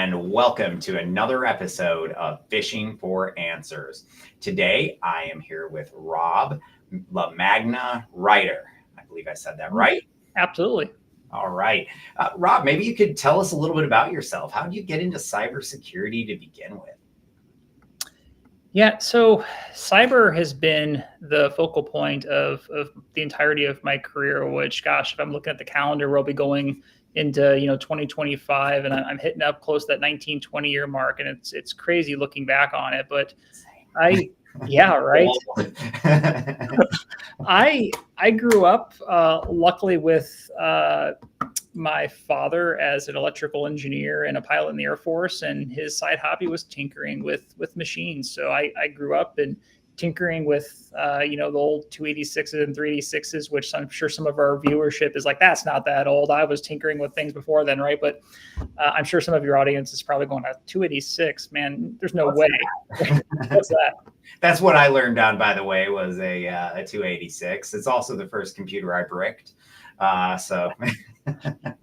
and welcome to another episode of Phishing for Answers. Today, I am here with Rob LaMagna-Reiter. I believe I said that right. Absolutely. All right. Rob, maybe you could tell us a little bit about yourself. How did you get into cybersecurity to begin with? Yeah, so cyber has been the focal point of the entirety of my career, which, gosh, if I'm looking at the calendar, we'll be going into 2025, and I'm hitting up close to that 19, 20-year mark, and it's crazy looking back on it. But yeah, right. I grew up luckily with my father as an electrical engineer and a pilot in the Air Force, and his side hobby was tinkering with machines. So I grew up in tinkering with the old 286s and 386s, which I'm sure some of our viewership is like, that's not that old. I was tinkering with things before then, right? But I'm sure some of your audience is probably going, 286, man, there's no way. What's that? That's what I learned on, by the way, was a 286. It's also the first computer I bricked.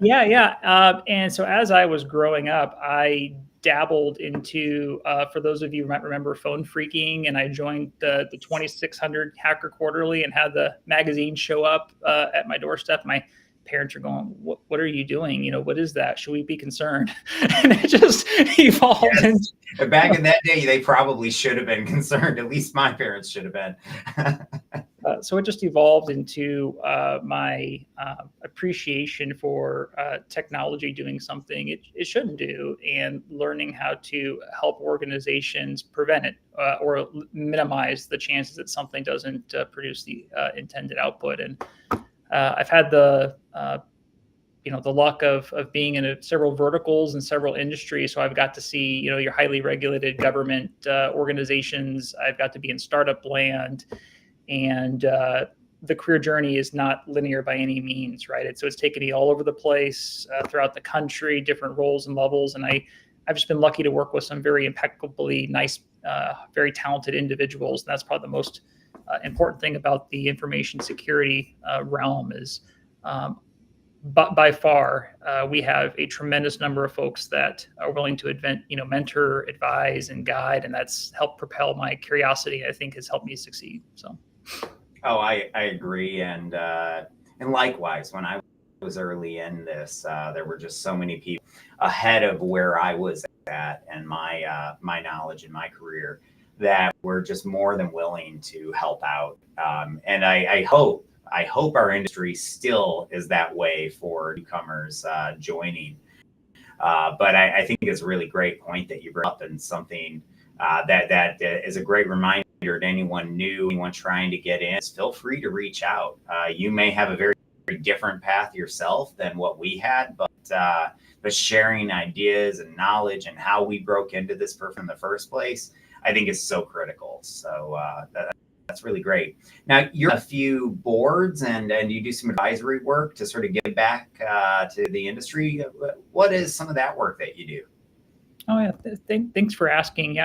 Yeah. And so as I was growing up, I dabbled into, for those of you who might remember, phone phreaking, and I joined the 2600 Hacker Quarterly and had the magazine show up at my doorstep. My parents are going, what are you doing? What is that? Should we be concerned? And it just evolved. Yes. Back in that day, they probably should have been concerned. At least my parents should have been. So it just evolved into my appreciation for technology doing something it shouldn't do, and learning how to help organizations prevent it or minimize the chances that something doesn't produce the intended output. And I've had the luck of being in several verticals and several industries. So I've got to see, your highly regulated government organizations. I've got to be in startup land. And the career journey is not linear by any means, right? So it's taken me all over the place throughout the country, different roles and levels. And I've just been lucky to work with some very impeccably nice, very talented individuals. And that's probably the most important thing about the information security realm is, but by far, we have a tremendous number of folks that are willing to mentor, advise, and guide. And that's helped propel my curiosity. I think has helped me succeed. So. Oh, I agree. And likewise, when I was early in this, there were just so many people ahead of where I was at and my knowledge in my career that were just more than willing to help out. And I hope our industry still is that way for newcomers joining. But I think it's a really great point that you brought up, and something that is a great reminder to anyone new, anyone trying to get in. Feel free to reach out. You may have a very, very different path yourself than what we had, but sharing ideas and knowledge and how we broke into this in the first place, I think is so critical. So that's really great. Now, you're a few boards and you do some advisory work to sort of give back to the industry. What is some of that work that you do? Oh, yeah. Thanks for asking.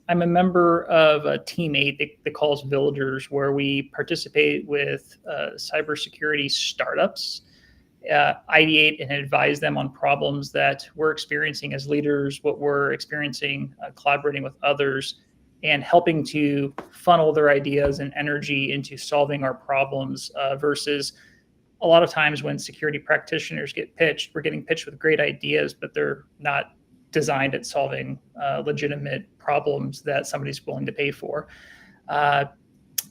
I'm a member of a Team 8 they call us Villagers, where we participate with cybersecurity startups, ideate and advise them on problems that we're experiencing as leaders, what we're experiencing collaborating with others, and helping to funnel their ideas and energy into solving our problems versus a lot of times when security practitioners get pitched, we're getting pitched with great ideas, but they're not designed at solving legitimate problems that somebody's willing to pay for.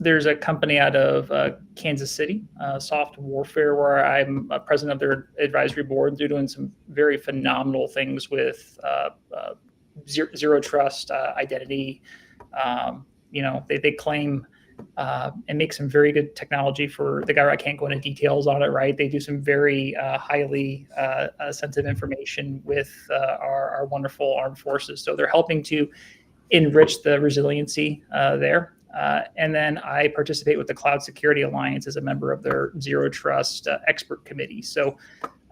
There's a company out of Kansas City, Soft Warfare, where I'm president of their advisory board. They're doing some very phenomenal things with zero trust identity. They claim and make some very good technology for the guy. I can't go into details on it, right? They do some very highly sensitive information with our wonderful armed forces. So they're helping to enrich the resiliency there. And then I participate with the Cloud Security Alliance as a member of their Zero Trust expert committee. So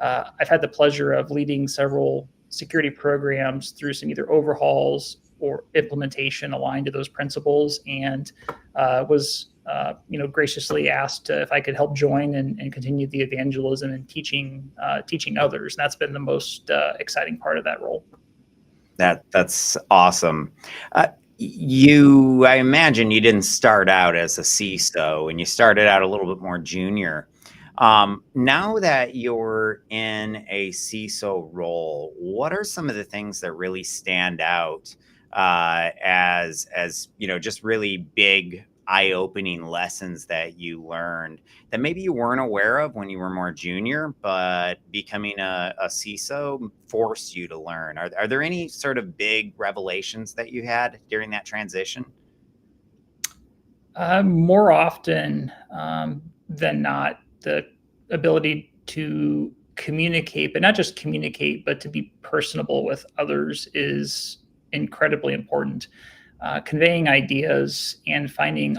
I've had the pleasure of leading several security programs through some either overhauls or implementation aligned to those principles, and was graciously asked if I could help join and continue the evangelism and teaching others. And that's been the most exciting part of that role. That's awesome. I imagine you didn't start out as a CISO, and you started out a little bit more junior. Now that you're in a CISO role, what are some of the things that really stand out as just really big eye-opening lessons that you learned that maybe you weren't aware of when you were more junior, but becoming a CISO forced you to learn? Are there any sort of big revelations that you had during that transition? More often than not, the ability to communicate, but not just communicate, but to be personable with others is incredibly important. Conveying ideas and finding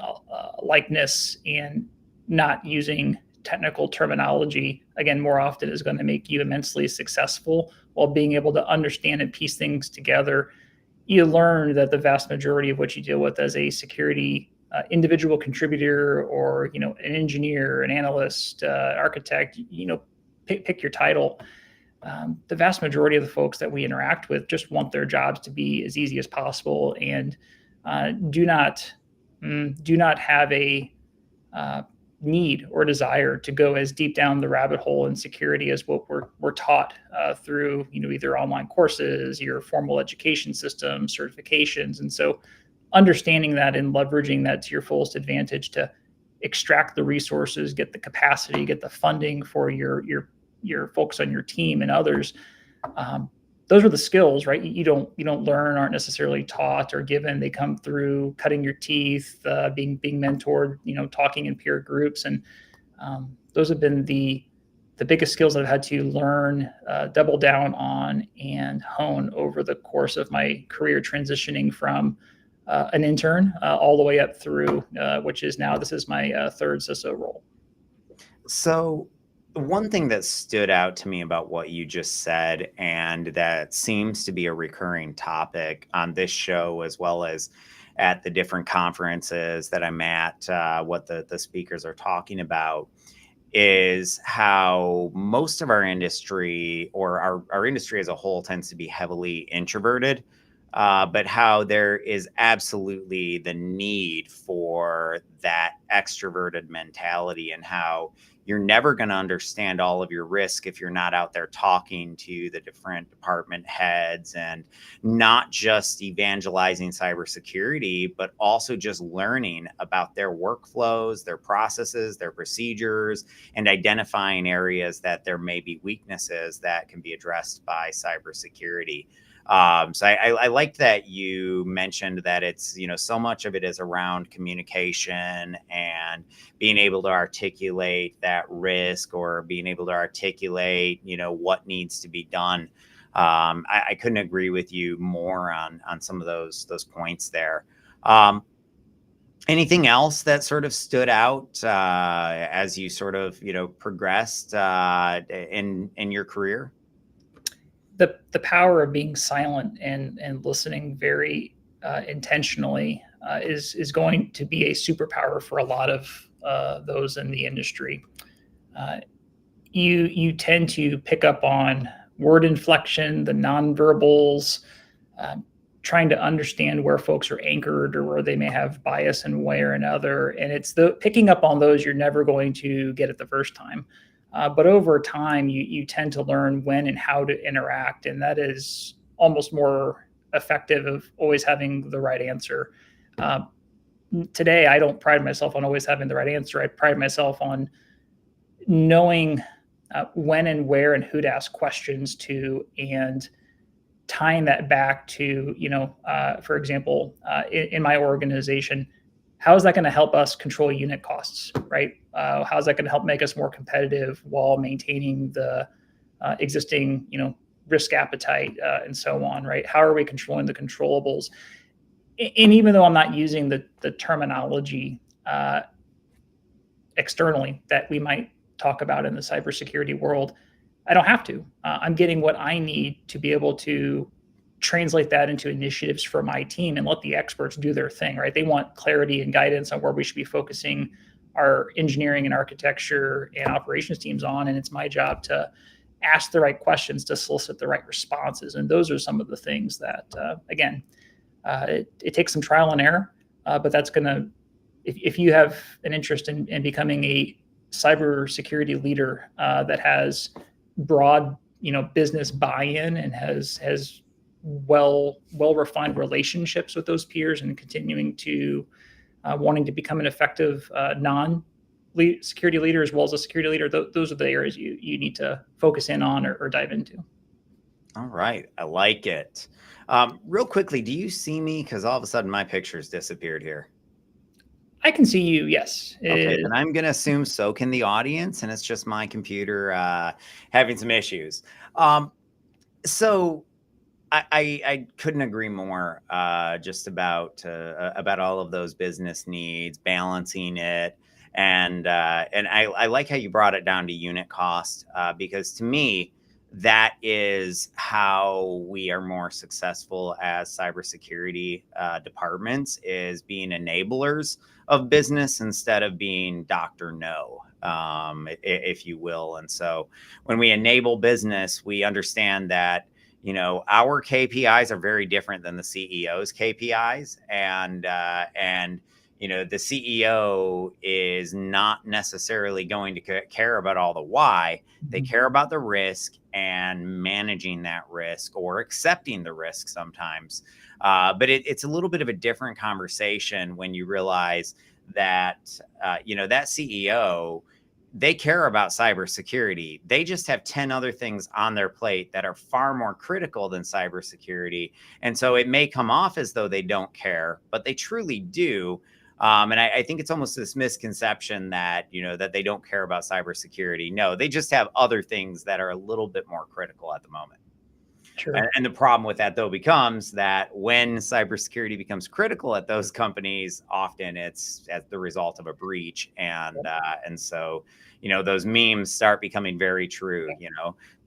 likeness and not using technical terminology, again, more often is going to make you immensely successful, while being able to understand and piece things together. You learn that the vast majority of what you deal with as a security individual contributor, or an engineer, an analyst, architect, pick your title. The vast majority of the folks that we interact with just want their jobs to be as easy as possible, and do not have a need or desire to go as deep down the rabbit hole in security as what we're taught through either online courses, your formal education system, certifications. And so understanding that and leveraging that to your fullest advantage to extract the resources, get the capacity, get the funding for your folks on your team and others. Those are the skills, right? You don't learn, aren't necessarily taught or given. They come through cutting your teeth, being mentored, talking in peer groups, and those have been the biggest skills I've had to learn, double down on, and hone over the course of my career, transitioning from an intern all the way up through, which is now, this is my third CISO role. So one thing that stood out to me about what you just said, and that seems to be a recurring topic on this show, as well as at the different conferences that I'm at, what the speakers are talking about, is how most of our industry, or our industry as a whole, tends to be heavily introverted. But how there is absolutely the need for that extroverted mentality, and how you're never going to understand all of your risk if you're not out there talking to the different department heads, and not just evangelizing cybersecurity, but also just learning about their workflows, their processes, their procedures, and identifying areas that there may be weaknesses that can be addressed by cybersecurity. So I liked that you mentioned that it's, so much of it is around communication and being able to articulate that risk, or being able to articulate, what needs to be done. I couldn't agree with you more on some of those points there. Anything else that sort of stood out as you sort of, progressed in your career? The power of being silent and listening very intentionally is going to be a superpower for a lot of those in the industry. You tend to pick up on word inflection, the nonverbals, trying to understand where folks are anchored, or where they may have bias in one way or another. And it's picking up on those you're never going to get it the first time. But over time, you tend to learn when and how to interact, and that is almost more effective of always having the right answer. Today, I don't pride myself on always having the right answer. I pride myself on knowing when and where and who to ask questions to, and tying that back to, for example, in my organization, how is that going to help us control unit costs, right? How is that going to help make us more competitive while maintaining the existing, risk appetite and so on, right? How are we controlling the controllables? And even though I'm not using the terminology externally that we might talk about in the cybersecurity world, I don't have to. I'm getting what I need to be able to translate that into initiatives for my team and let the experts do their thing, right? They want clarity and guidance on where we should be focusing our engineering and architecture and operations teams on. And it's my job to ask the right questions to solicit the right responses. And those are some of the things that, again, it takes some trial and error, but that's going to, if you have an interest in becoming a cybersecurity leader that has broad, business buy-in and has well refined relationships with those peers and continuing to wanting to become an effective non-security leader as well as a security leader, those are the areas you need to focus in on or dive into. All right. I like it. Real quickly, do you see me? Because all of a sudden my picture's disappeared here. I can see you, yes. Okay, and I'm going to assume so can the audience, and it's just my computer having some issues. So I couldn't agree more just about all of those business needs, balancing it. And I like how you brought it down to unit cost, because to me, that is how we are more successful as cybersecurity departments, is being enablers of business instead of being Dr. No, if you will. And so when we enable business, we understand that, our KPIs are very different than the CEO's KPIs. And the CEO is not necessarily going to care about all the why. They care about the risk and managing that risk or accepting the risk sometimes. But it's a little bit of a different conversation when you realize that, that CEO, they care about cybersecurity. They just have 10 other things on their plate that are far more critical than cybersecurity. And so it may come off as though they don't care, but they truly do. And I think it's almost this misconception that, that they don't care about cybersecurity. No, they just have other things that are a little bit more critical at the moment. Sure. And the problem with that, though, becomes that when cybersecurity becomes critical at those companies, often it's as the result of a breach. And so, those memes start becoming very true,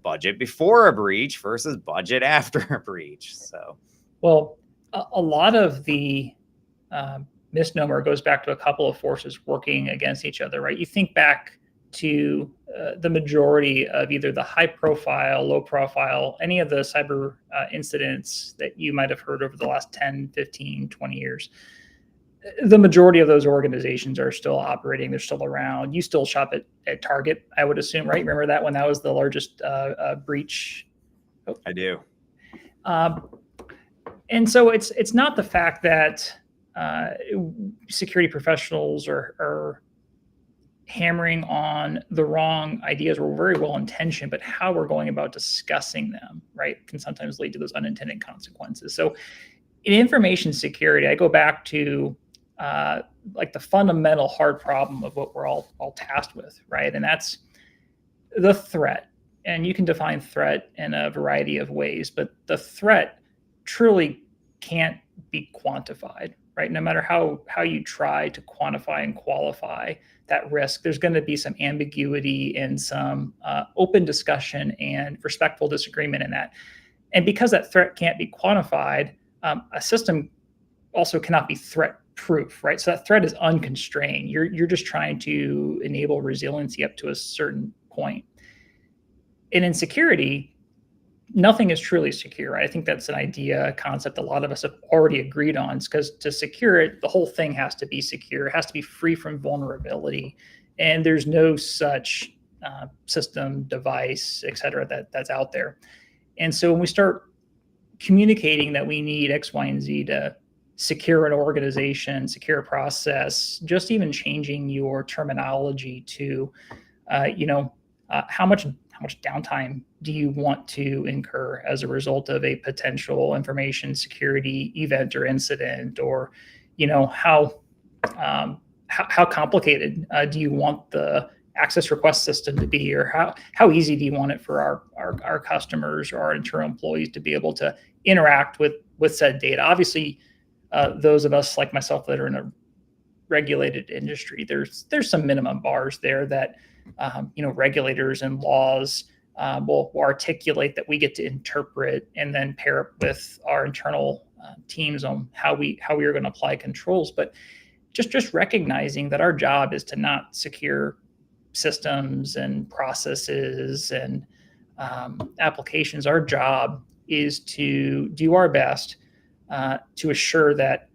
budget before a breach versus budget after a breach. So, well, a lot of the misnomer goes back to a couple of forces working against each other, right? You think back to the majority of either the high profile, low profile, any of the cyber incidents that you might have heard over the last 10, 15, 20 years. The majority of those organizations are still operating. They're still around. You still shop at Target, I would assume, right? Remember that when that was the largest breach? Oh. I do. And so it's not the fact that security professionals are hammering on the wrong ideas. We're very well intentioned, but how we're going about discussing them, right, can sometimes lead to those unintended consequences. So in information security, I go back to like the fundamental hard problem of what we're all tasked with, right? And that's the threat. And you can define threat in a variety of ways, but the threat truly can't be quantified, right? No matter how you try to quantify and qualify that risk, there's going to be some ambiguity and some open discussion and respectful disagreement in that. And because that threat can't be quantified, a system also cannot be threat proof, right? So that threat is unconstrained. You're just trying to enable resiliency up to a certain point. And in security, nothing is truly secure. Right? I think that's an idea, a concept a lot of us have already agreed on, because to secure it, the whole thing has to be secure. It has to be free from vulnerability. And there's no such system, device, et cetera, that's out there. And so when we start communicating that we need X, Y, and Z to secure an organization, secure a process, just even changing your terminology to, how much downtime do you want to incur as a result of a potential information security event or incident, or, how complicated do you want the access request system to be, or how easy do you want it for our customers or our internal employees to be able to interact with said data? Obviously, those of us like myself that are in a regulated industry, there's some minimum bars there that regulators and laws will articulate that we get to interpret and then pair up with our internal teams on how we are going to apply controls. But just recognizing that our job is to not secure systems and processes and applications, our job is to do our best to assure that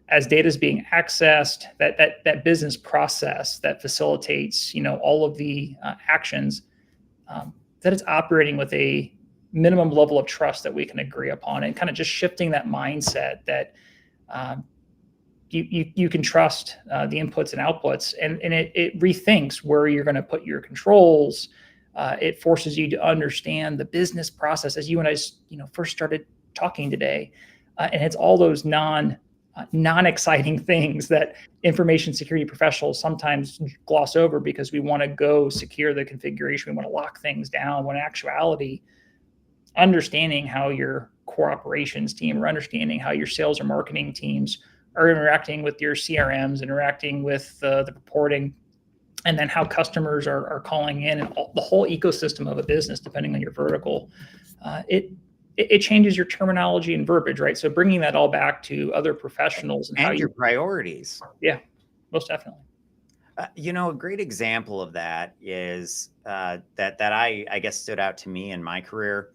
as data is being accessed, that business process that facilitates, all of the actions, that it's operating with a minimum level of trust that we can agree upon, and kind of just shifting that mindset that you can trust the inputs and outputs, and it rethinks where you're going to put your controls. It forces you to understand the business process, as you and I, first started talking today, and it's all those non-exciting things that information security professionals sometimes gloss over because we want to go secure the configuration. We want to lock things down, when in actuality, understanding how your core operations team, or understanding how your sales or marketing teams are interacting with your CRMs, interacting with the reporting, and then how customers are calling in, and the whole ecosystem of a business, depending on your vertical. It changes your terminology and verbiage, right? So bringing that all back to other professionals and how your priorities. Yeah, most definitely. A great example of that is that I guess stood out to me in my career.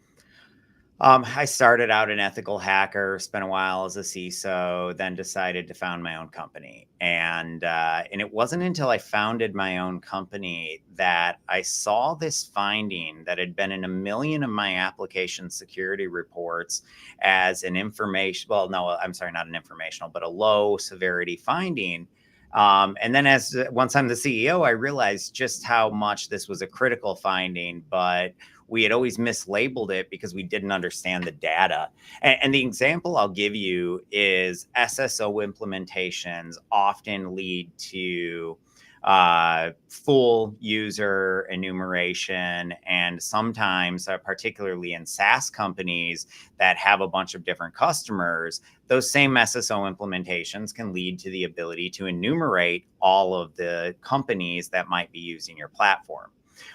I started out an ethical hacker, spent a while as a CISO, then decided to found my own company. And it wasn't until I founded my own company that I saw this finding that had been in a million of my application security reports as an not an informational, but a low severity finding. And then once I'm the CEO, I realized just how much this was a critical finding, but we had always mislabeled it because we didn't understand the data. And the example I'll give you is SSO implementations often lead to full user enumeration. And sometimes, particularly in SaaS companies that have a bunch of different customers, those same SSO implementations can lead to the ability to enumerate all of the companies that might be using your platform.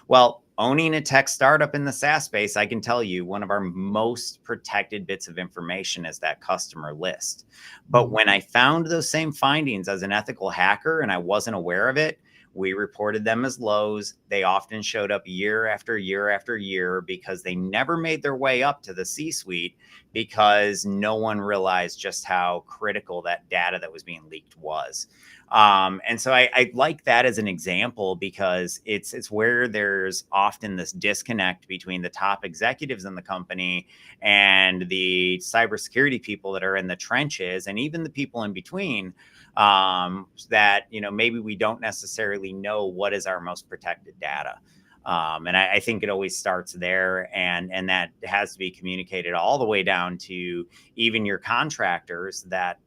Well, owning a tech startup in the SaaS space, I can tell you one of our most protected bits of information is that customer list. But when I found those same findings as an ethical hacker and I wasn't aware of it, we reported them as lows. They often showed up year after year after year because they never made their way up to the C-suite because no one realized just how critical that data that was being leaked was. And so I like that as an example because it's where there's often this disconnect between the top executives in the company and the cybersecurity people that are in the trenches, and even the people in between, that, maybe we don't necessarily know what is our most protected data. And I think it always starts there, and that has to be communicated all the way down to even your contractors that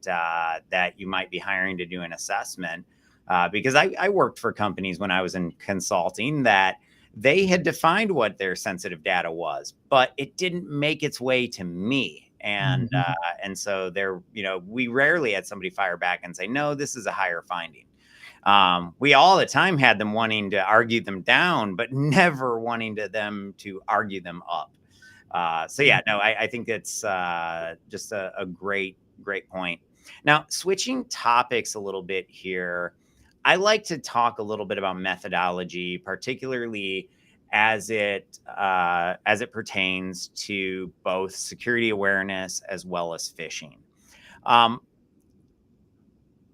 you might be hiring to do an assessment. Because I worked for companies when I was in consulting that they had defined what their sensitive data was, but it didn't make its way to me. And so we rarely had somebody fire back and say, no, this is a higher finding. We all the time had them wanting to argue them down, but never wanting them to argue them up. I think it's just a great point. Now, switching topics a little bit here, I like to talk a little bit about methodology, particularly as it pertains to both security awareness as well as phishing.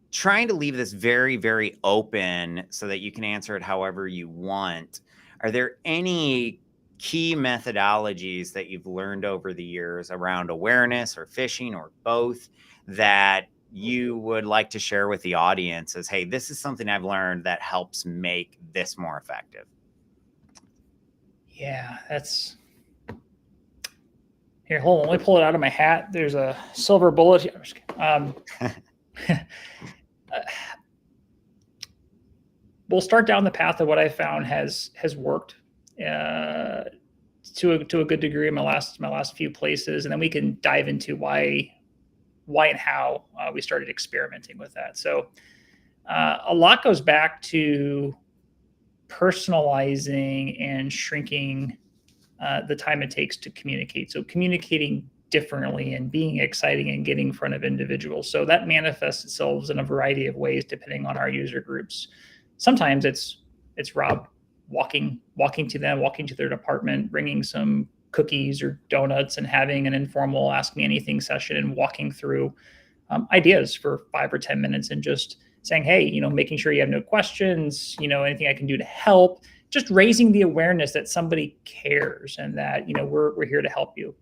Trying to leave this very, very open so that you can answer it however you want. Are there any key methodologies that you've learned over the years around awareness or phishing or both that you would like to share with the audience as, hey, this is something I've learned that helps make this more effective? Yeah, here, hold on. Let me pull it out of my hat. There's a silver bullet here. We'll start down the path of what I found has worked to a good degree in my last few places, and then we can dive into why and how we started experimenting with that. So a lot goes back to personalizing and shrinking the time it takes to communicate. So communicating differently and being exciting and getting in front of individuals. So that manifests itself in a variety of ways depending on our user groups. Sometimes it's Rob, walking to them, walking to their department, bringing some cookies or donuts and having an informal ask me anything session and walking through ideas for 5 or 10 minutes and just saying, hey, making sure you have no questions, anything I can do to help, just raising the awareness that somebody cares and that, we're here to help you.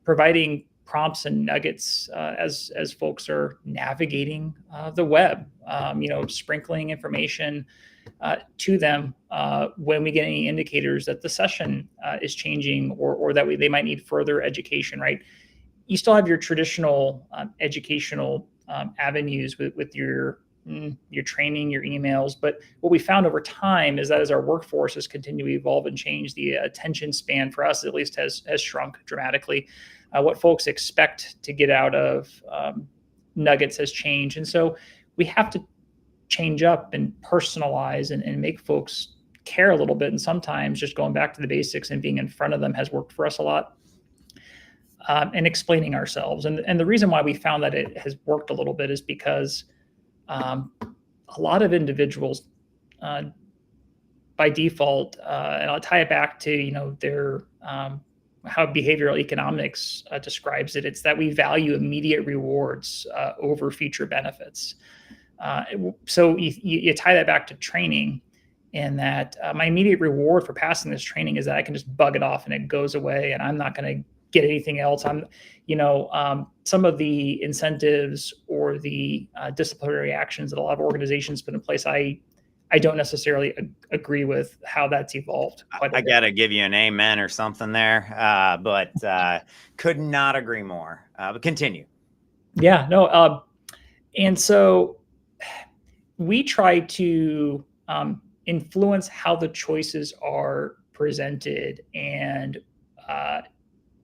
Providing prompts and nuggets as folks are navigating the web, sprinkling information to them when we get any indicators that the session is changing or that they might need further education, right? You still have your traditional educational avenues with your training, your emails. But what we found over time is that as our workforce has continued to evolve and change, the attention span for us at least has shrunk dramatically. What folks expect to get out of nuggets has changed. And so we have to change up and personalize and make folks care a little bit. And sometimes just going back to the basics and being in front of them has worked for us a lot. And explaining ourselves. And the reason why we found that it has worked a little bit is because a lot of individuals by default, and I'll tie it back to, their how behavioral economics describes it. It's that we value immediate rewards over future benefits. So you tie that back to training, in that my immediate reward for passing this training is that I can just bug it off and it goes away and I'm not going to get anything else. Some of the incentives or the disciplinary actions that a lot of organizations put in place, I don't necessarily agree with how that's evolved. I got to give you an amen or something there, but could not agree more. But continue. Yeah, no. And so we try to influence how the choices are presented and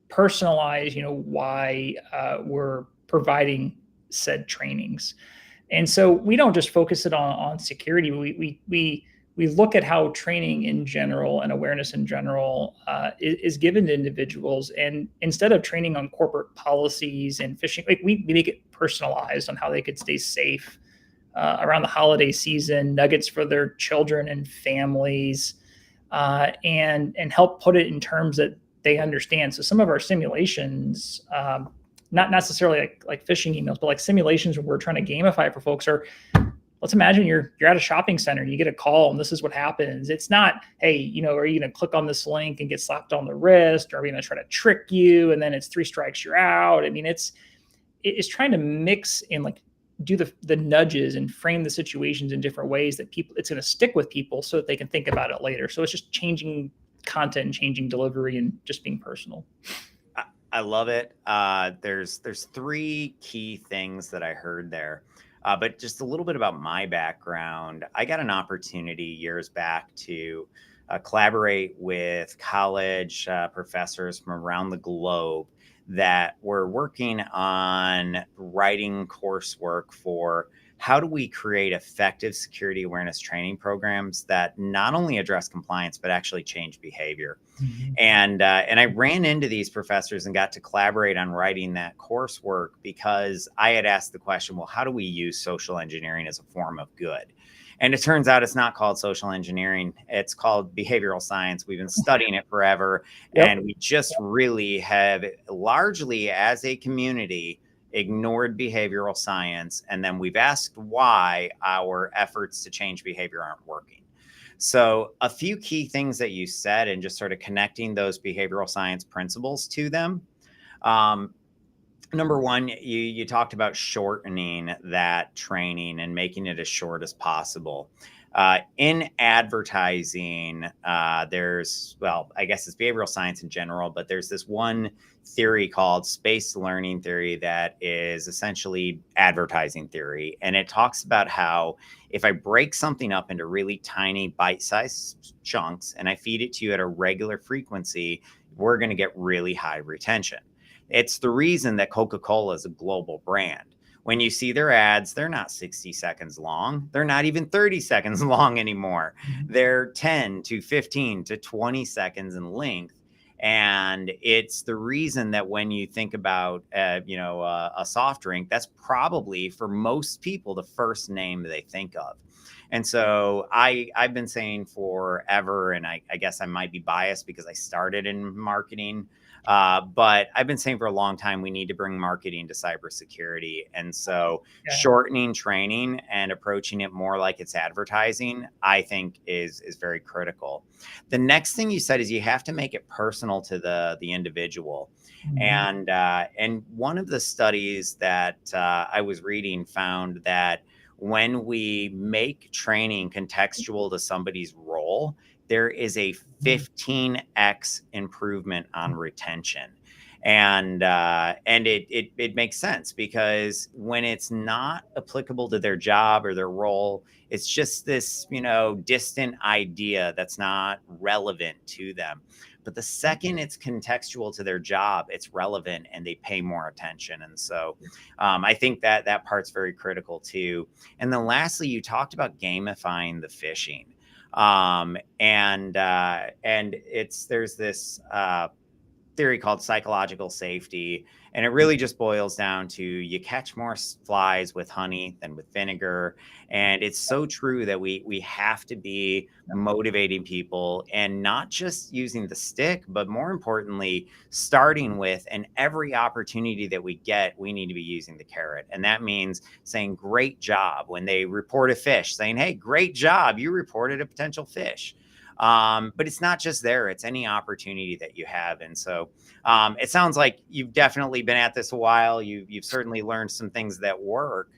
personalize, why we're providing said trainings. And so we don't just focus it on security. We look at how training in general and awareness in general is given to individuals. And instead of training on corporate policies and phishing, we make it personalized on how they could stay safe around the holiday season, nuggets for their children and families, and help put it in terms that they understand. So some of our simulations, not necessarily like phishing emails, but like simulations where we're trying to gamify for folks are, let's imagine you're at a shopping center and you get a call and this is what happens. It's not, hey, are you going to click on this link and get slapped on the wrist? Or are we going to try to trick you? And then it's 3 strikes, you're out. I mean, it's trying to mix and do the nudges and frame the situations in different ways that it's going to stick with people so that they can think about it later. So it's just changing content and changing delivery and just being personal. I love it. There's 3 key things that I heard there, but just a little bit about my background. I got an opportunity years back to collaborate with college professors from around the globe that were working on writing coursework for how do we create effective security awareness training programs that not only address compliance, but actually change behavior. Mm-hmm. And I ran into these professors and got to collaborate on writing that coursework because I had asked the question, well, how do we use social engineering as a form of good? And it turns out it's not called social engineering. It's called behavioral science. We've been studying it forever. Yep. And we just really have largely as a community ignored behavioral science. And then we've asked why our efforts to change behavior aren't working. So a few key things that you said and just sort of connecting those behavioral science principles to them. Number one, you talked about shortening that training and making it as short as possible. In advertising, I guess it's behavioral science in general, but there's this one theory called space learning theory that is essentially advertising theory. And it talks about how if I break something up into really tiny bite-sized chunks and I feed it to you at a regular frequency, we're going to get really high retention. It's the reason that Coca-Cola is a global brand. When you see their ads, they're not 60 seconds long. They're not even 30 seconds long anymore. They're 10 to 15 to 20 seconds in length. And it's the reason that when you think about, a soft drink, that's probably for most people the first name they think of. And so I've been saying forever, and I guess I might be biased because I started in marketing, but I've been saying for a long time, we need to bring marketing to cybersecurity. And so shortening training and approaching it more like it's advertising, I think is very critical. The next thing you said is you have to make it personal to the individual. Mm-hmm. And one of the studies that I was reading found that when we make training contextual to somebody's role, there is a 15x improvement on retention. And it makes sense, because when it's not applicable to their job or their role, it's just this, distant idea that's not relevant to them. But the second it's contextual to their job, it's relevant and they pay more attention. And so I think that part's very critical too. And then lastly, you talked about gamifying the phishing. And there's this theory called psychological safety. And it really just boils down to, you catch more flies with honey than with vinegar. And it's so true that we have to be motivating people, and not just using the stick, but more importantly, starting with, and every opportunity that we get, we need to be using the carrot. And that means saying, great job. When they report a fish, saying, hey, great job, you reported a potential fish. But it's not just there, it's any opportunity that you have. And so it sounds like you've definitely been at this a while. You've certainly learned some things that work.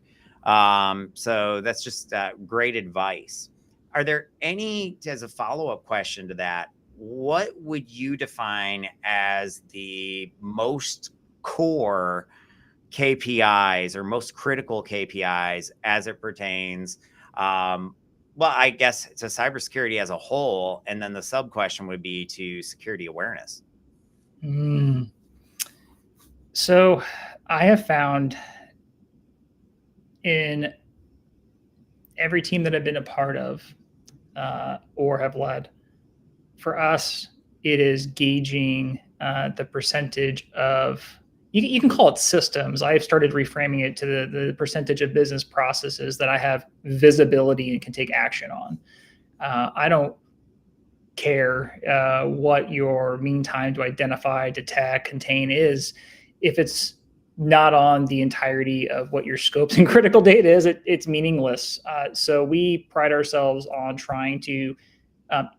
So that's just great advice. Are there any, as a follow-up question to that, what would you define as the most core KPIs or most critical KPIs as it pertains, well, I guess to cybersecurity as a whole, and then the sub question would be to security awareness? So I have found in every team that I've been a part of or have led, for us, it is gauging the percentage of, you can call it systems. I've started reframing it to the percentage of business processes that I have visibility and can take action on. I don't care what your mean time to identify, detect, contain is. If it's not on the entirety of what your scopes and critical data is, it's meaningless. So we pride ourselves on trying to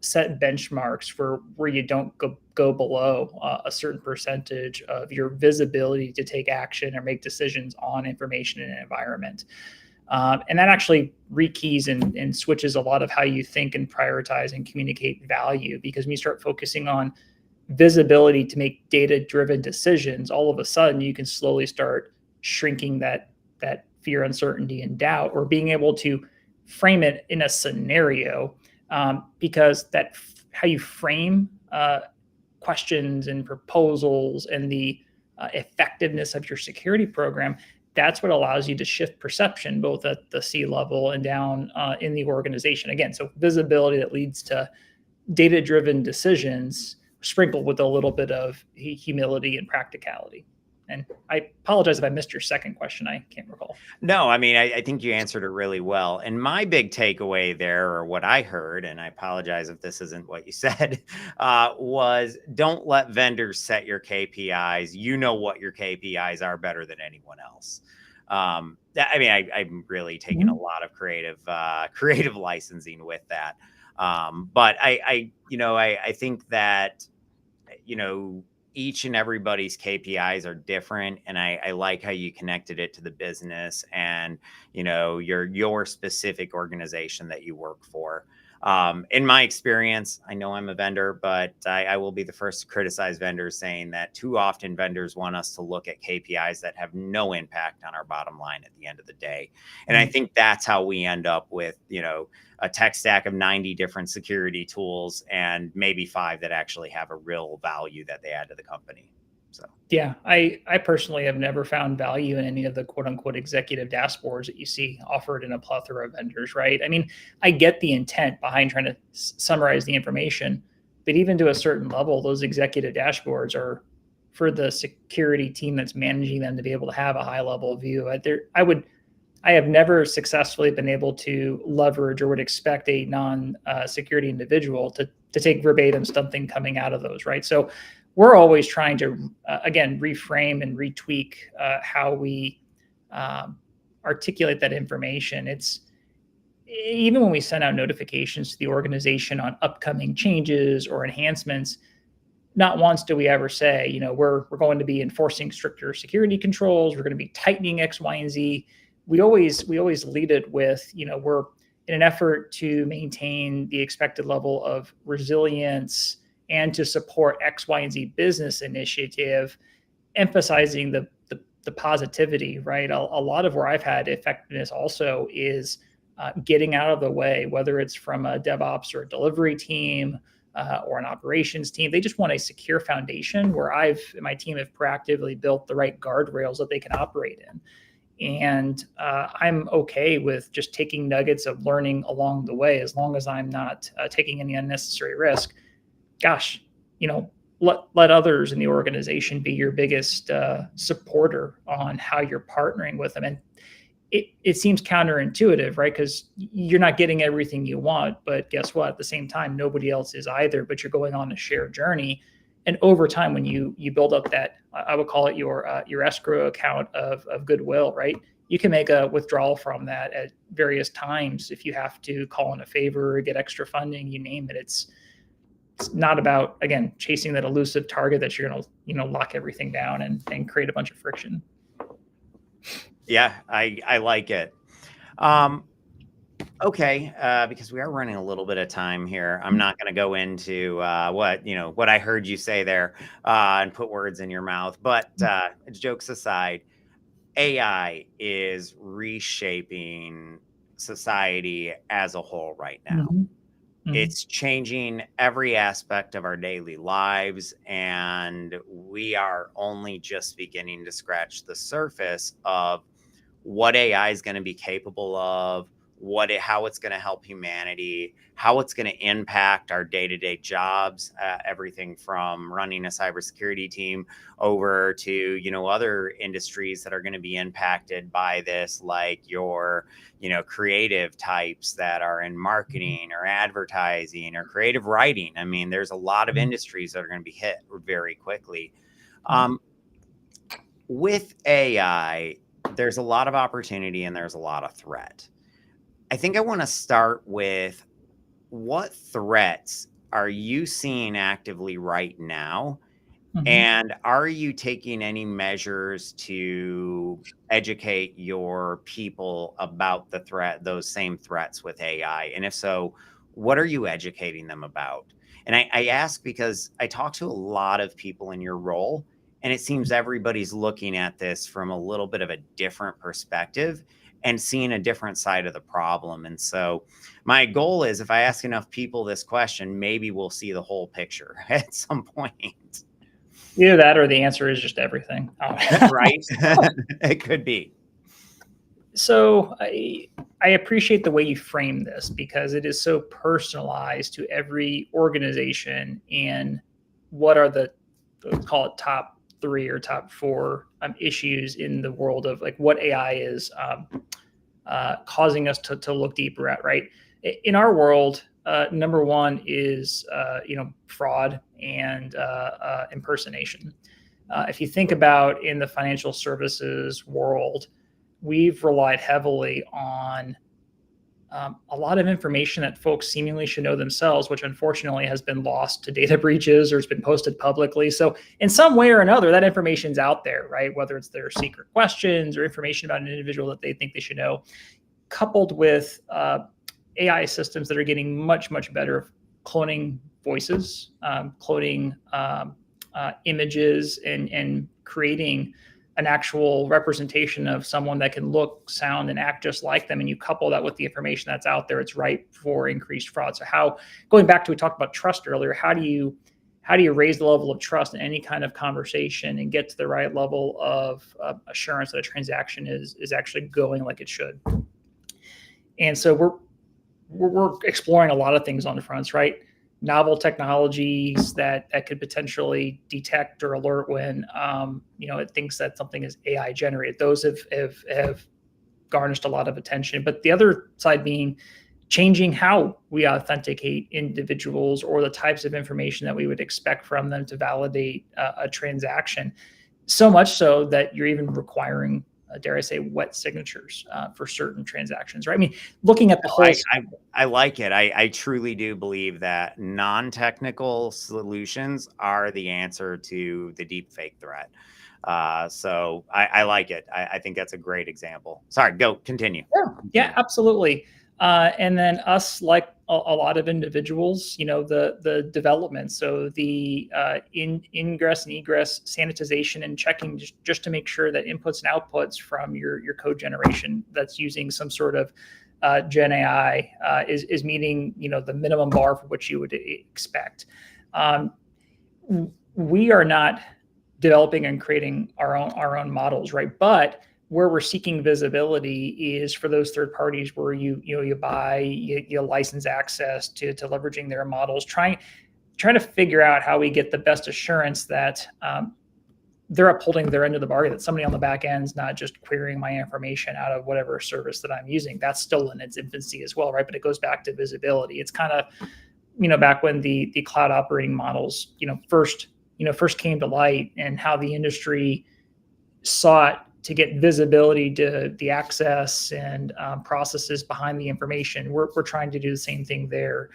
set benchmarks for where you don't go below a certain percentage of your visibility to take action or make decisions on information in an environment. And that actually rekeys and switches a lot of how you think and prioritize and communicate value, because when you start focusing on visibility to make data-driven decisions, all of a sudden you can slowly start shrinking that fear, uncertainty, and doubt, or being able to frame it in a scenario, because how you frame questions and proposals and the effectiveness of your security program, that's what allows you to shift perception both at the C level and down in the organization. Again, so visibility that leads to data-driven decisions, sprinkled with a little bit of humility and practicality. And I apologize if I missed your second question. I can't recall. No, I mean, I think you answered it really well. And my big takeaway there, or what I heard, and I apologize if this isn't what you said, was don't let vendors set your KPIs. You know what your KPIs are better than anyone else. I mean, I'm really taking a lot of creative licensing with that. But I think that, each and everybody's KPIs are different. And I like how you connected it to the business and, your specific organization that you work for. In my experience, I know I'm a vendor, but I will be the first to criticize vendors, saying that too often vendors want us to look at KPIs that have no impact on our bottom line at the end of the day. And I think that's how we end up with, a tech stack of 90 different security tools and maybe 5 that actually have a real value that they add to the company. So, yeah, I personally have never found value in any of the quote unquote executive dashboards that you see offered in a plethora of vendors, right? I mean, I get the intent behind trying to summarize the information, But even to a certain level, those executive dashboards are for the security team that's managing them to be able to have a high level view. I have never successfully been able to leverage or would expect a non-security individual to take verbatim something coming out of those, right? So we're always trying to, again, reframe and retweak how we articulate that information. It's even when we send out notifications to the organization on upcoming changes or enhancements, not once do we ever say, you know, we're going to be enforcing stricter security controls, we're going to be tightening X, Y, and Z. We always lead it with, you know, we're in an effort to maintain the expected level of resilience and to support X, Y, and Z business initiative, emphasizing the positivity, right? A lot of where I've had effectiveness also is getting out of the way, whether it's from a DevOps or a delivery team or an operations team. They just want a secure foundation where my team have proactively built the right guardrails that they can operate in. And I'm okay with just taking nuggets of learning along the way, as long as I'm not taking any unnecessary risk. Gosh, you know, let others in the organization be your biggest supporter on how you're partnering with them. And it seems counterintuitive, right? Because you're not getting everything you want, but guess what? At the same time, nobody else is either, but you're going on a shared journey. And over time, when you build up that, I would call it your escrow account of goodwill, right? You can make a withdrawal from that at various times if you have to call in a favor or get extra funding, you name it. It's not about, again, chasing that elusive target that you're going to, you know, lock everything down and create a bunch of friction. Yeah, I like it. Okay, because we are running a little bit of time here. I'm not going to go into what I heard you say there and put words in your mouth. But jokes aside, AI is reshaping society as a whole right now. Mm-hmm. Mm-hmm. It's changing every aspect of our daily lives, and we are only just beginning to scratch the surface of what AI is going to be capable of, how it's going to help humanity, how it's going to impact our day-to-day jobs, everything from running a cybersecurity team over to, you know, other industries that are going to be impacted by this, like your, you know, creative types that are in marketing or advertising or creative writing. I mean, there's a lot of industries that are going to be hit very quickly. With AI, there's a lot of opportunity and there's a lot of threat. I think I want to start with, what threats are you seeing actively right now? Mm-hmm. And are you taking any measures to educate your people about those same threats with AI? And if so, what are you educating them about? And I ask because I talk to a lot of people in your role, and it seems everybody's looking at this from a little bit of a different perspective and seeing a different side of the problem. And so my goal is, if I ask enough people this question, maybe we'll see the whole picture at some point. Either that or the answer is just everything. Right? It could be. So I appreciate the way you frame this, because it is so personalized to every organization, and what are let's call it top 3 or top 4 issues in the world of like what AI is causing us to look deeper at, right? In our world, number 1 is fraud and impersonation. If you think about in the financial services world, we've relied heavily on a lot of information that folks seemingly should know themselves, which unfortunately has been lost to data breaches or it's been posted publicly. So in some way or another, that information's out there, right? Whether it's their secret questions or information about an individual that they think they should know, coupled with AI systems that are getting much, much better at cloning voices, cloning images, and creating an actual representation of someone that can look, sound, and act just like them. And you couple that with the information that's out there, it's ripe for increased fraud. So going back to, we talked about trust earlier, how do you raise the level of trust in any kind of conversation and get to the right level of assurance that a transaction is actually going like it should? And so we're exploring a lot of things on the fronts, right? novel technologies that could potentially detect or alert when it thinks that something is AI generated. Those have garnished a lot of attention. But the other side being changing how we authenticate individuals or the types of information that we would expect from them to validate a transaction. So much so that you're even requiring, dare I say, wet signatures for certain transactions, right? I mean, looking at the whole. I like it. I truly do believe that non-technical solutions are the answer to the deepfake threat. So I like it. I think that's a great example. Sorry, continue. Yeah, absolutely. And then us, like a lot of individuals, the development, so the ingress and egress sanitization and checking just to make sure that inputs and outputs from your code generation that's using some sort of Gen AI is meeting the minimum bar for which you would expect. We are not developing and creating our own models, right? But where we're seeking visibility is for those third parties where you buy, you license access to leveraging their models, trying to figure out how we get the best assurance that they're upholding their end of the bargain, that somebody on the back end is not just querying my information out of whatever service that I'm using. That's still in its infancy as well, right? But it goes back to visibility. It's kind of, back when the cloud operating models, first came to light, and how the industry sought to get visibility to the access and processes behind the information. We're trying to do the same thing there.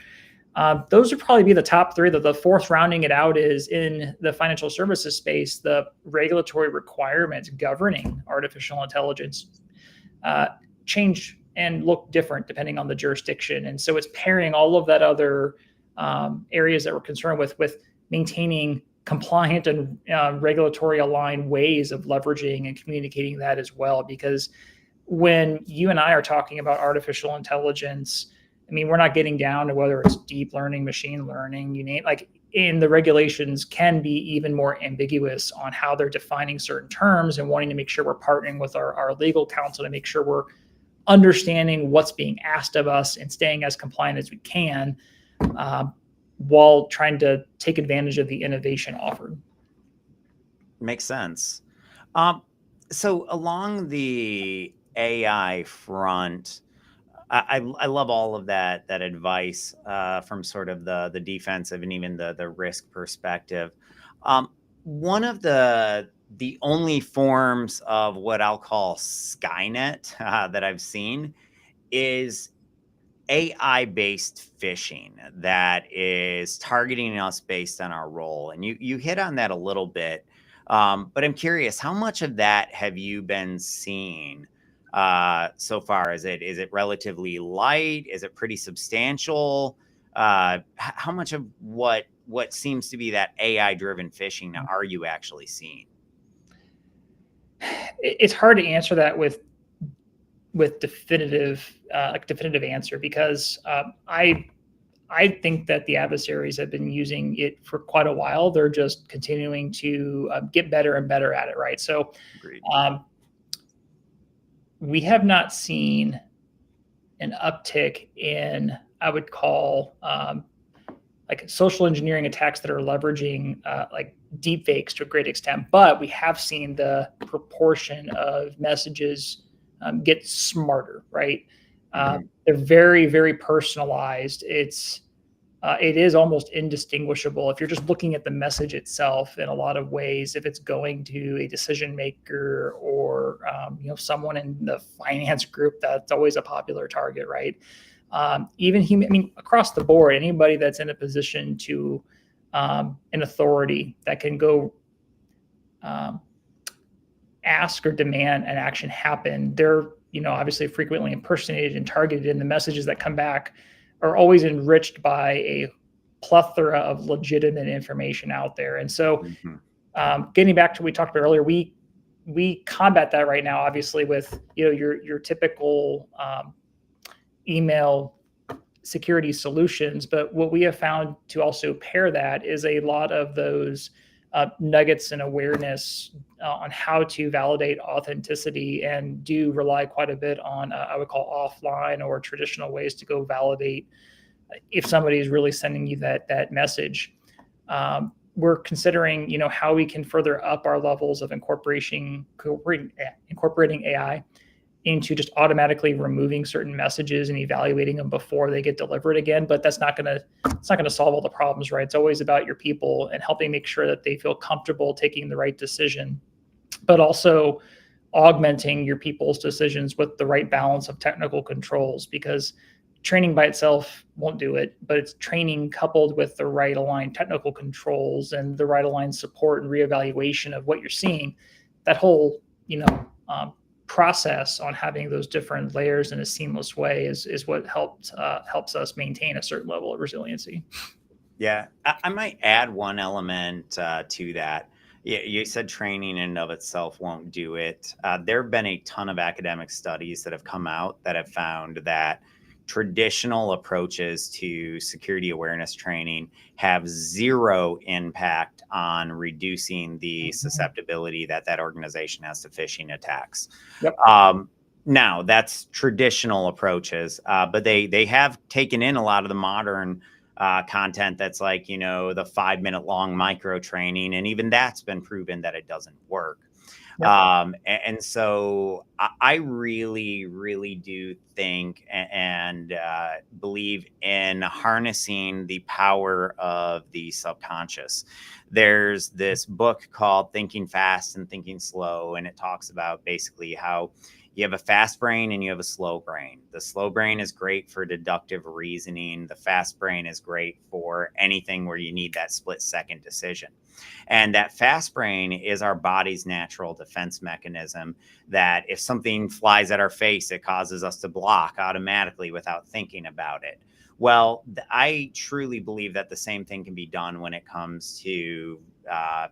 Those would probably be the top three. The fourth, rounding it out, is in the financial services space, the regulatory requirements governing artificial intelligence change and look different depending on the jurisdiction. And so it's pairing all of that other areas that we're concerned with maintaining compliant and regulatory aligned ways of leveraging and communicating that as well. Because when you and I are talking about artificial intelligence, I mean, we're not getting down to whether it's deep learning, machine learning, you name, in the regulations can be even more ambiguous on how they're defining certain terms, and wanting to make sure we're partnering with our legal counsel to make sure we're understanding what's being asked of us and staying as compliant as we can, while trying to take advantage of the innovation offered. Makes sense. So along the AI front, I love all of that advice from sort of the defensive and even the risk perspective. One of the only forms of what I'll call Skynet that I've seen is AI-based phishing that is targeting us based on our role. And you hit on that a little bit, but I'm curious, how much of that have you been seeing so far? Is it relatively light? Is it pretty substantial? How much of what seems to be that AI-driven phishing are you actually seeing? It's hard to answer that with definitive answer, because I think that the adversaries have been using it for quite a while. They're just continuing to get better and better at it, right? So we have not seen an uptick in, I would call, social engineering attacks that are leveraging deep fakes to a great extent, but we have seen the proportion of messages get smarter, right? They're very, very personalized. It is almost indistinguishable if you're just looking at the message itself in a lot of ways, if it's going to a decision maker or someone in the finance group. That's always a popular target, right? Even across the board, anybody that's in a position to an authority that can go ask or demand an action happen, they're obviously frequently impersonated and targeted, and the messages that come back are always enriched by a plethora of legitimate information out there. And so getting back to what we talked about earlier, we combat that right now, obviously, with your typical email security solutions. But what we have found to also pair that is a lot of those nuggets and awareness on how to validate authenticity, and do rely quite a bit on I would call offline or traditional ways to go validate if somebody is really sending you that message. We're considering, how we can further up our levels of incorporating AI into just automatically removing certain messages and evaluating them before they get delivered again. But it's not going to solve all the problems, right? It's always about your people and helping make sure that they feel comfortable taking the right decision, but also augmenting your people's decisions with the right balance of technical controls, because training by itself won't do it, but it's training coupled with the right aligned technical controls and the right aligned support and reevaluation of what you're seeing. That whole, process on having those different layers in a seamless way is what helps us maintain a certain level of resiliency. Yeah, I might add one element to that. You said training in and of itself won't do it. There have been a ton of academic studies that have come out that have found that traditional approaches to security awareness training have zero impact on reducing the susceptibility that organization has to phishing attacks. Yep. Now, that's traditional approaches, but they have taken in a lot of the modern content that's like, the 5-minute long micro training. And even that's been proven that it doesn't work. Yep. And so I really, really do think and believe in harnessing the power of the subconscious. There's this book called Thinking Fast and Thinking Slow, and it talks about basically how you have a fast brain and you have a slow brain. The slow brain is great for deductive reasoning. The fast brain is great for anything where you need that split-second decision. And that fast brain is our body's natural defense mechanism that if something flies at our face, it causes us to block automatically without thinking about it. Well, I truly believe that the same thing can be done when it comes to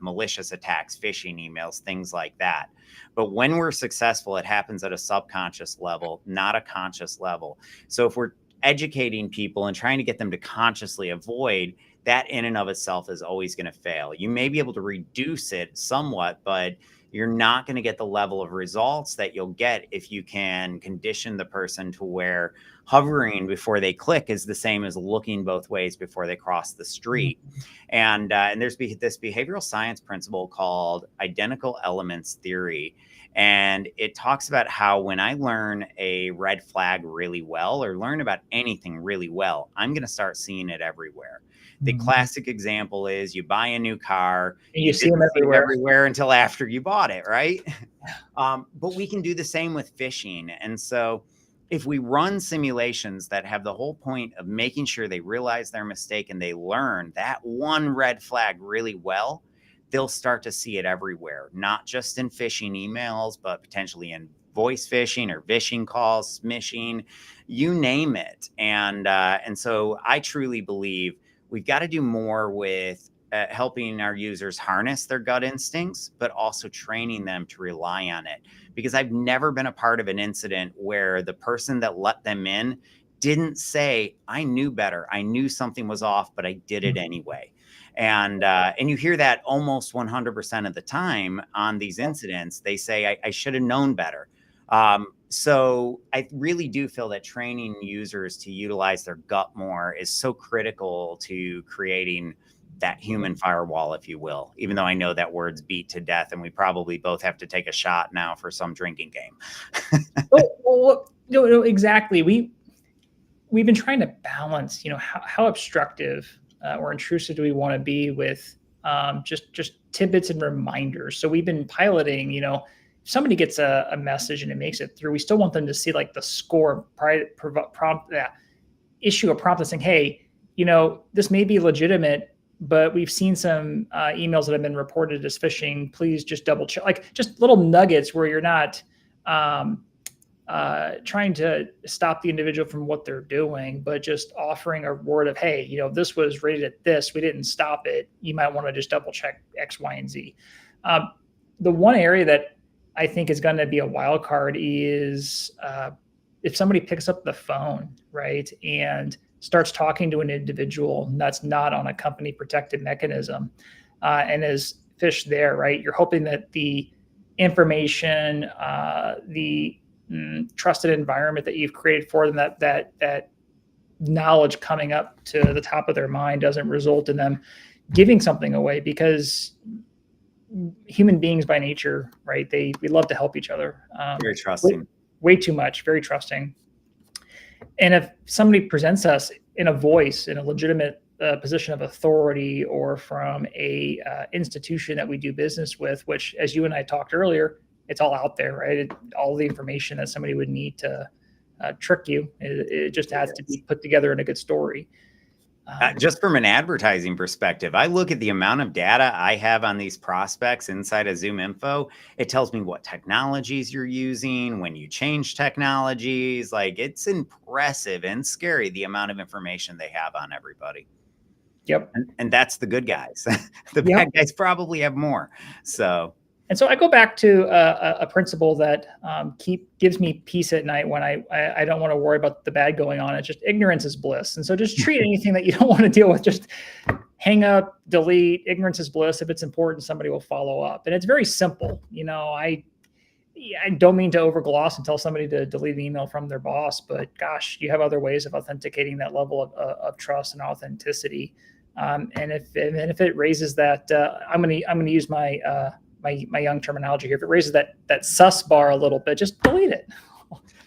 malicious attacks, phishing emails, things like that. But when we're successful, it happens at a subconscious level, not a conscious level. So if we're educating people and trying to get them to consciously avoid, that in and of itself is always going to fail. You may be able to reduce it somewhat, but you're not going to get the level of results that you'll get if you can condition the person to where hovering before they click is the same as looking both ways before they cross the street. And there's this behavioral science principle called identical elements theory. And it talks about how when I learn a red flag really well or learn about anything really well, I'm going to start seeing it everywhere. The classic example is you buy a new car, and you see them everywhere until after you bought it, right? But we can do the same with phishing. And so if we run simulations that have the whole point of making sure they realize their mistake and they learn that one red flag really well, they'll start to see it everywhere, not just in phishing emails, but potentially in voice phishing or phishing calls, smishing, you name it. And so I truly believe we've got to do more with helping our users harness their gut instincts, but also training them to rely on it. Because I've never been a part of an incident where the person that let them in didn't say, I knew better. I knew something was off, but I did it anyway. And you hear that almost 100% of the time on these incidents. They say, I should have known better. So I really do feel that training users to utilize their gut more is so critical to creating that human firewall, if you will, even though I know that word's beat to death and we probably both have to take a shot now for some drinking game. No, exactly. We've been trying to balance, how obstructive or intrusive do we want to be with just tidbits and reminders. So we've been piloting, if somebody gets a message and it makes it through, we still want them to see like the score, issue a prompt saying, hey, this may be legitimate, but we've seen some emails that have been reported as phishing. Please just double check, like just little nuggets where you're not trying to stop the individual from what they're doing, but just offering a word of, hey, this was rated at this, we didn't stop it. You might want to just double check X, Y, and Z. The one area that I think is going to be a wild card is if somebody picks up the phone, right, and starts talking to an individual that's not on a company protected mechanism and is phished there, right? You're hoping that the information, the trusted environment that you've created for them, that knowledge coming up to the top of their mind doesn't result in them giving something away, because human beings by nature, right? We love to help each other. Very trusting. Way too much, very trusting. And if somebody presents us in a voice, in a legitimate position of authority, or from a institution that we do business with, which, as you and I talked earlier, it's all out there, right? All the information that somebody would need to trick you, it just has to be put together in a good story. Just from an advertising perspective, I look at the amount of data I have on these prospects inside of Zoom Info. It tells me what technologies you're using, when you change technologies. Like, it's impressive and scary, the amount of information they have on everybody. Yep. And that's the good guys. The bad guys probably have more. And so I go back to a principle that gives me peace at night when I don't want to worry about the bad going on. It's just ignorance is bliss. And so just treat anything that you don't want to deal with. Just hang up, delete. Ignorance is bliss. If it's important, somebody will follow up. And it's very simple. I don't mean to overgloss and tell somebody to delete an email from their boss, but gosh, you have other ways of authenticating that level of trust and authenticity. And if it raises that, I'm gonna use my young terminology here. If it raises that sus bar a little bit, just delete it.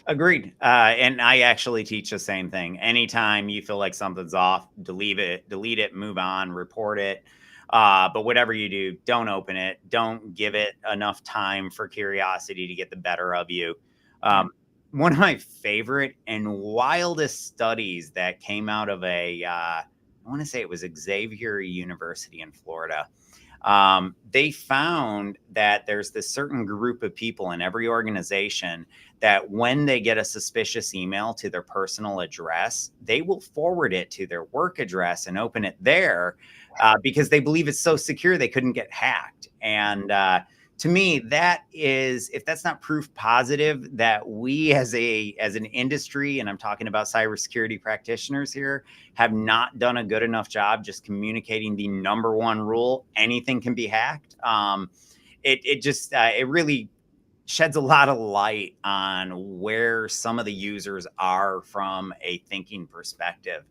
Agreed. And I actually teach the same thing. Anytime you feel like something's off, delete it, move on, report it. But whatever you do, don't open it. Don't give it enough time for curiosity to get the better of you. One of my favorite and wildest studies that came out of I want to say it was Xavier University in Florida. They found that there's this certain group of people in every organization that when they get a suspicious email to their personal address, they will forward it to their work address and open it there because they believe it's so secure they couldn't get hacked. And to me, that is, if that's not proof positive that we as an industry, and I'm talking about cybersecurity practitioners here, have not done a good enough job just communicating the number one rule: anything can be hacked. It really sheds a lot of light on where some of the users are from a thinking perspective,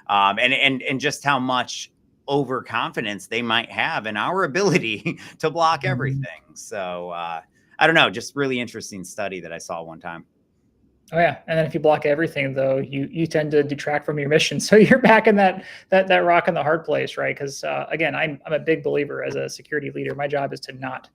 and just how much overconfidence they might have in our ability to block everything. So I don't know, just really interesting study that I saw one time. Oh yeah. And then if you block everything, though, you tend to detract from your mission. So you're back in that rock in the hard place, right? Because again, I'm a big believer as a security leader. My job is to not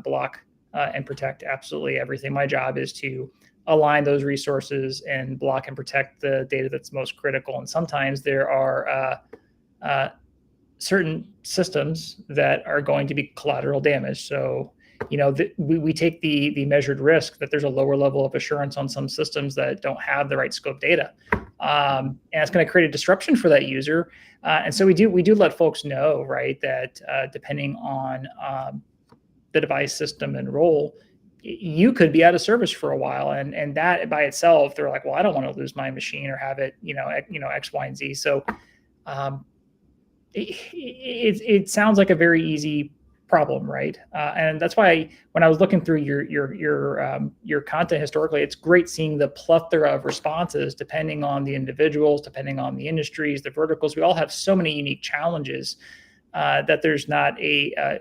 block and protect absolutely everything. My job is to align those resources and block and protect the data that's most critical. And sometimes there are certain systems that are going to be collateral damage. So, we take the measured risk that there's a lower level of assurance on some systems that don't have the right scope data. And it's going to create a disruption for that user. And so we do let folks know, right, that depending on the device, system, and role, you could be out of service for a while. And that by itself, they're like, well, I don't want to lose my machine or have it, X, Y, and Z. So it sounds like a very easy problem, right? And that's why when I was looking through your content historically, it's great seeing the plethora of responses depending on the individuals, depending on the industries, the verticals. We all have so many unique challenges that there's not a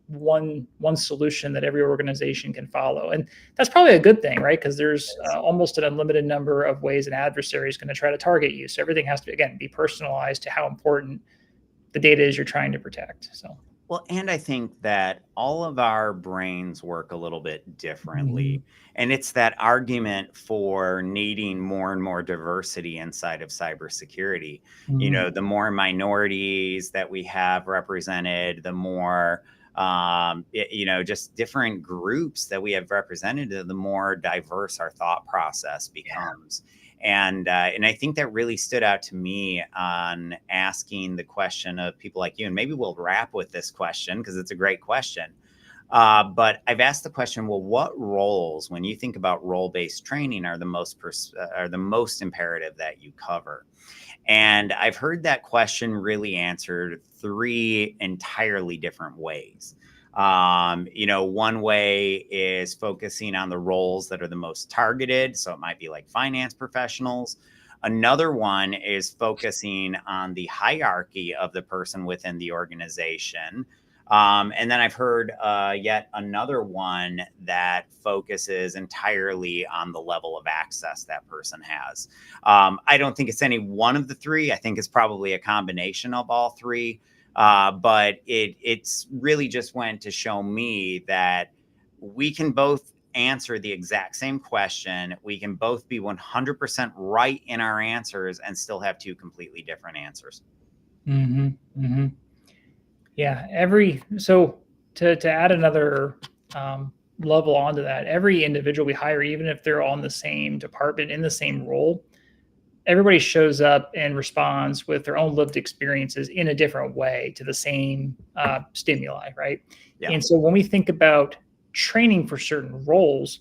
one solution that every organization can follow. And that's probably a good thing, right? Because there's almost an unlimited number of ways an adversary is going to try to target you. So everything has to, again, be personalized to how important the data is you're trying to protect. So. Well, and I think that all of our brains work a little bit differently. Mm-hmm. And it's that argument for needing more and more diversity inside of cybersecurity. Mm-hmm. The more minorities that we have represented, the more just different groups that we have represented, the more diverse our thought process becomes. Yeah. And I think that really stood out to me on asking the question of people like you. And maybe we'll wrap with this question because it's a great question. But I've asked the question, well, what roles, when you think about role-based training, are the most imperative that you cover? And I've heard that question really answered 3 entirely different ways. One way is focusing on the roles that are the most targeted. So it might be like finance professionals. Another one is focusing on the hierarchy of the person within the organization. And then I've heard yet another one that focuses entirely on the level of access that person has. I don't think it's any one of the three. I think it's probably a combination of all three. But it's really just went to show me that we can both answer the exact same question. We can both be 100% right in our answers and still have two completely different answers. Mm-hmm. Mm-hmm. Yeah. So to add another level onto that, every individual we hire, even if they're all in the same department, in the same role, everybody shows up and responds with their own lived experiences in a different way to the same stimuli, right? Yeah. And so when we think about training for certain roles,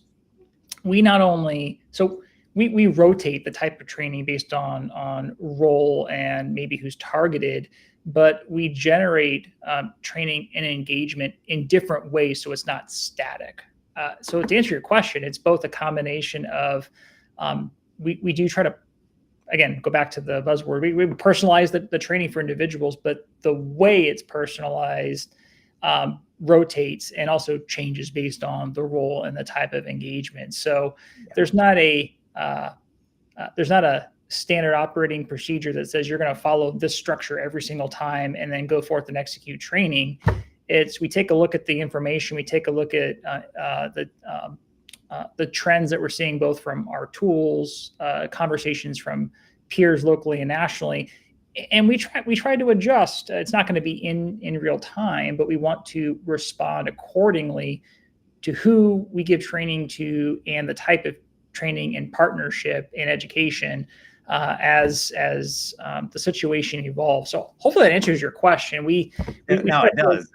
we not only, so we rotate the type of training based on role and maybe who's targeted, but we generate training and engagement in different ways, so it's not static. So to answer your question, it's both a combination of we do try to, again, go back to the buzzword. We personalize the training for individuals, but the way it's personalized rotates and also changes based on the role and the type of engagement. So there's not a standard operating procedure that says you're going to follow this structure every single time and then go forth and execute training. We take a look at the information, we take a look at the trends that we're seeing both from our tools, conversations from peers locally and nationally, and we try to adjust. It's not going to be in real time, but we want to respond accordingly to who we give training to and the type of training and partnership and education as the situation evolves. So hopefully that answers your question. It does.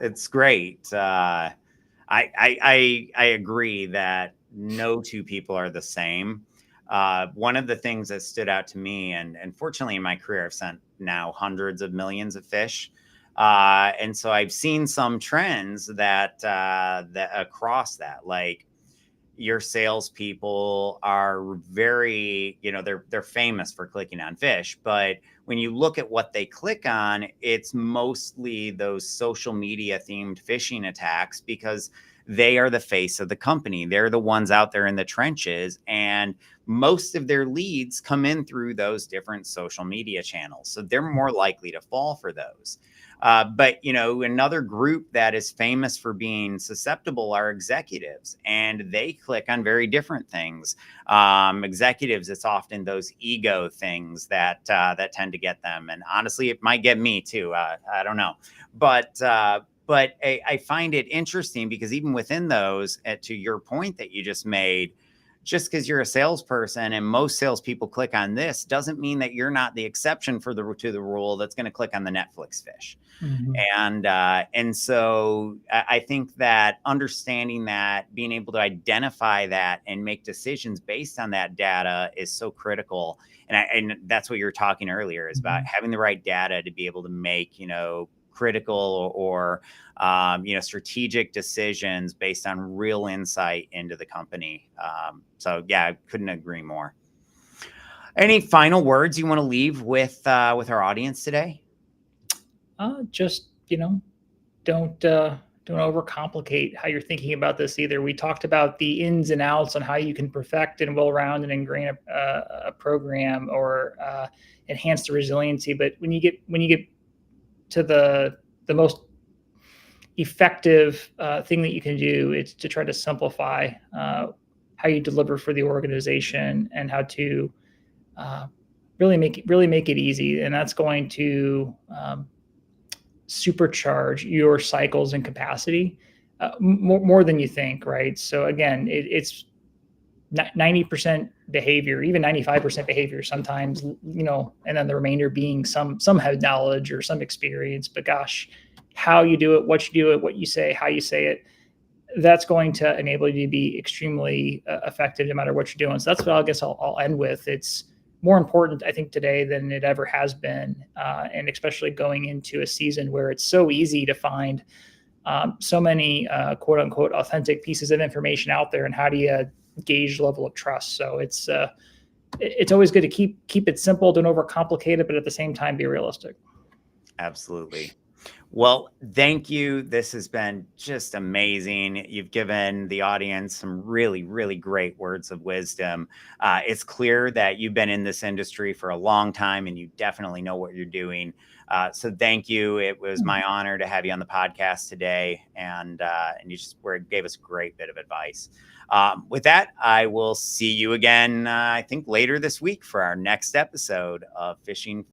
It's great. I agree that no two people are the same. One of the things that stood out to me, and fortunately in my career, I've sent now hundreds of millions of fish. And so I've seen some trends that across that, like your salespeople are very, they're famous for clicking on fish, but when you look at what they click on, it's mostly those social media themed phishing attacks because they are the face of the company. They're the ones out there in the trenches, and most of their leads come in through those different social media channels. So they're more likely to fall for those. But, another group that is famous for being susceptible are executives, and they click on very different things. Executives, it's often those ego things that tend to get them. And honestly, it might get me too. I don't know. But I find it interesting because even within those, to your point that you just made, just because you're a salesperson and most salespeople click on this doesn't mean that you're not the exception to the rule that's going to click on the Netflix fish. Mm-hmm. And so I think that understanding that, being able to identify that and make decisions based on that data is so critical. And that's what you were talking earlier is about having the right data to be able to make, critical or strategic decisions based on real insight into the company. So yeah, I couldn't agree more. Any final words you want to leave with our audience today? Just don't overcomplicate how you're thinking about this either. We talked about the ins and outs on how you can perfect and well-round and ingrain a program or enhance the resiliency. But when you get to the most effective thing that you can do, it's to try to simplify how you deliver for the organization and how to really make it easy. And that's going to supercharge your cycles and capacity more than you think, right? So again, it's 90% behavior, even 95% behavior sometimes, and then the remainder being some head knowledge or some experience. But gosh, how you do it, what you say, how you say it, that's going to enable you to be extremely effective no matter what you're doing. So that's what I guess I'll end with. It's more important, I think, today than it ever has been, and especially going into a season where it's so easy to find so many quote unquote authentic pieces of information out there, and how do you gauge level of trust? So it's it's always good to keep it simple, don't overcomplicate it, but at the same time, be realistic. Absolutely. Well, thank you. This has been just amazing. You've given the audience some really, really great words of wisdom. It's clear that you've been in this industry for a long time and you definitely know what you're doing. So thank you. It was my honor to have you on the podcast today, and you just gave us a great bit of advice. With that, I will see you again, I think later this week for our next episode of Phishing